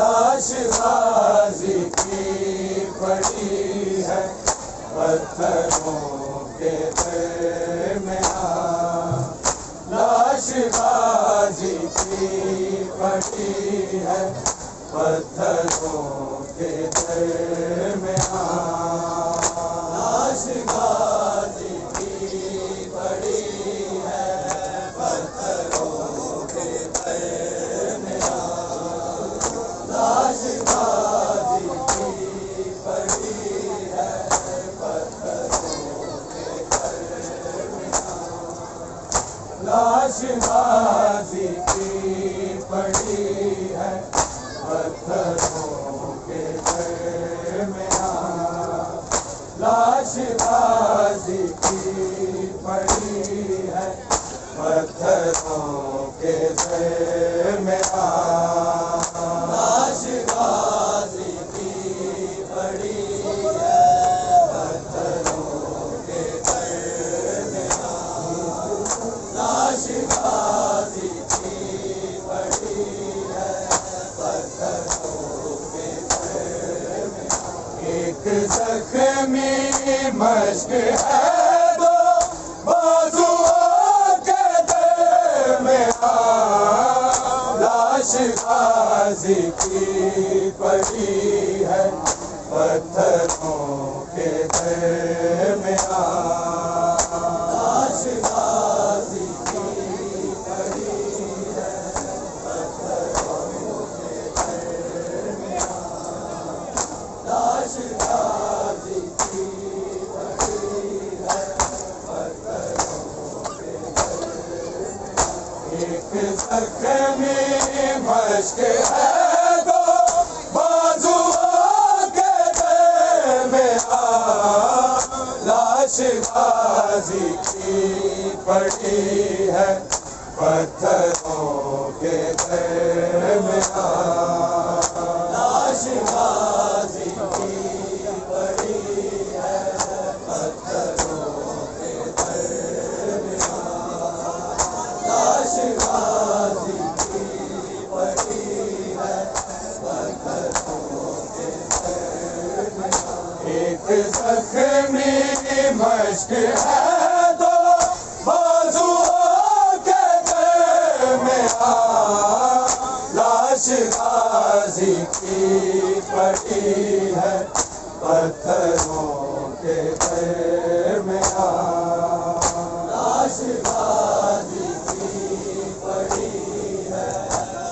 لاش غازی کی پڑی ہے پتھروں کے درمیان، لاش غازی کی پڑی ہے پتھروں کے درمیان، لاش غازی کی پڑی ہے پتھروں کے درمیان، لاش غازی کی پڑی ہے پتھروں کے درمیان، لاش غازی کی پڑی ہے پتھروں کے درمیان، لاش غازی کی پڑی ہے پتھروں کے درمیان، لاش غازی کی پڑی ہے پتھروں کے درمیان، لاش غازی کی پڑی ہے پتھروں کے درمیان، ایک زخمی مشق ہے دو بازوؤں کے درمیان، لاش غازی کی پڑی ہے پتھروں کے درمیان، لاش غازی کی پڑی ہے پتھروں کے درمیان، لاش غازی کی پڑی ہے پتھروں کے درمیان، ایک زخمی مشق ہے دو بازوؤں کے درمیان، لاش غازی کی پڑی ہے پتھروں کے درمیان، لاش غازی کی پڑی ہے پتھروں کے درمیان، لاش غازی کی پڑی ہے پتھروں کے درمیان، ایک زخمی مشق ہے دو بازوؤں کے درمیان، لاش غازی کی پڑی ہے پتھروں کے درمیان، لاش غازی کی پڑی ہے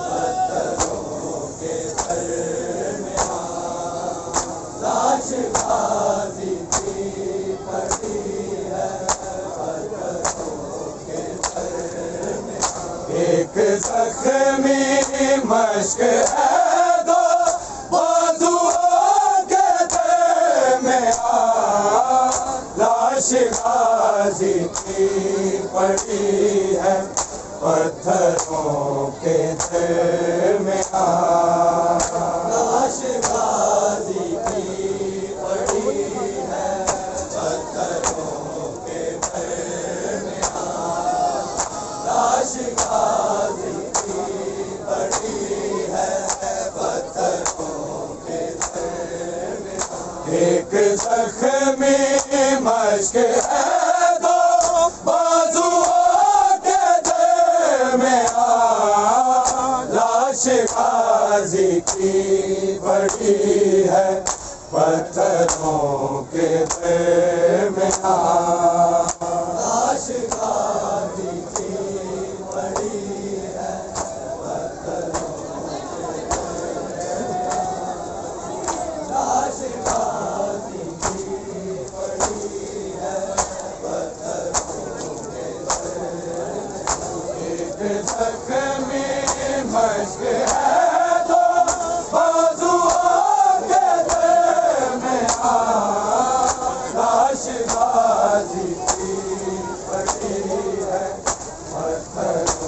پتھروں کے درمیان، لاش غازی کی پڑی ہے پتھروں کے درمیان، ایک زخمی مشق ہے دو بازوؤں کے درمیان، لاش غازی کی پڑی ہے پتھروں کے درمیان، لاش غازی کی پڑی ہے پتھروں کے درمیان، لاش غازی کی پڑی ہے پتھروں کے درمیان، ایک زخمی مشق ہے دو بازوؤں کے درمیان، لاش غازی کی پڑی ہے پتھروں کے درمیان، لاش غازی کی پڑی ہے پتھروں کے درمیان، لاش غازی کی پڑی ہے پتھروں کے درمیان، ایک زخمی مشق ہے دو بازوؤں کے درمیان، لاش غازی کی پڑی ہے پتھروں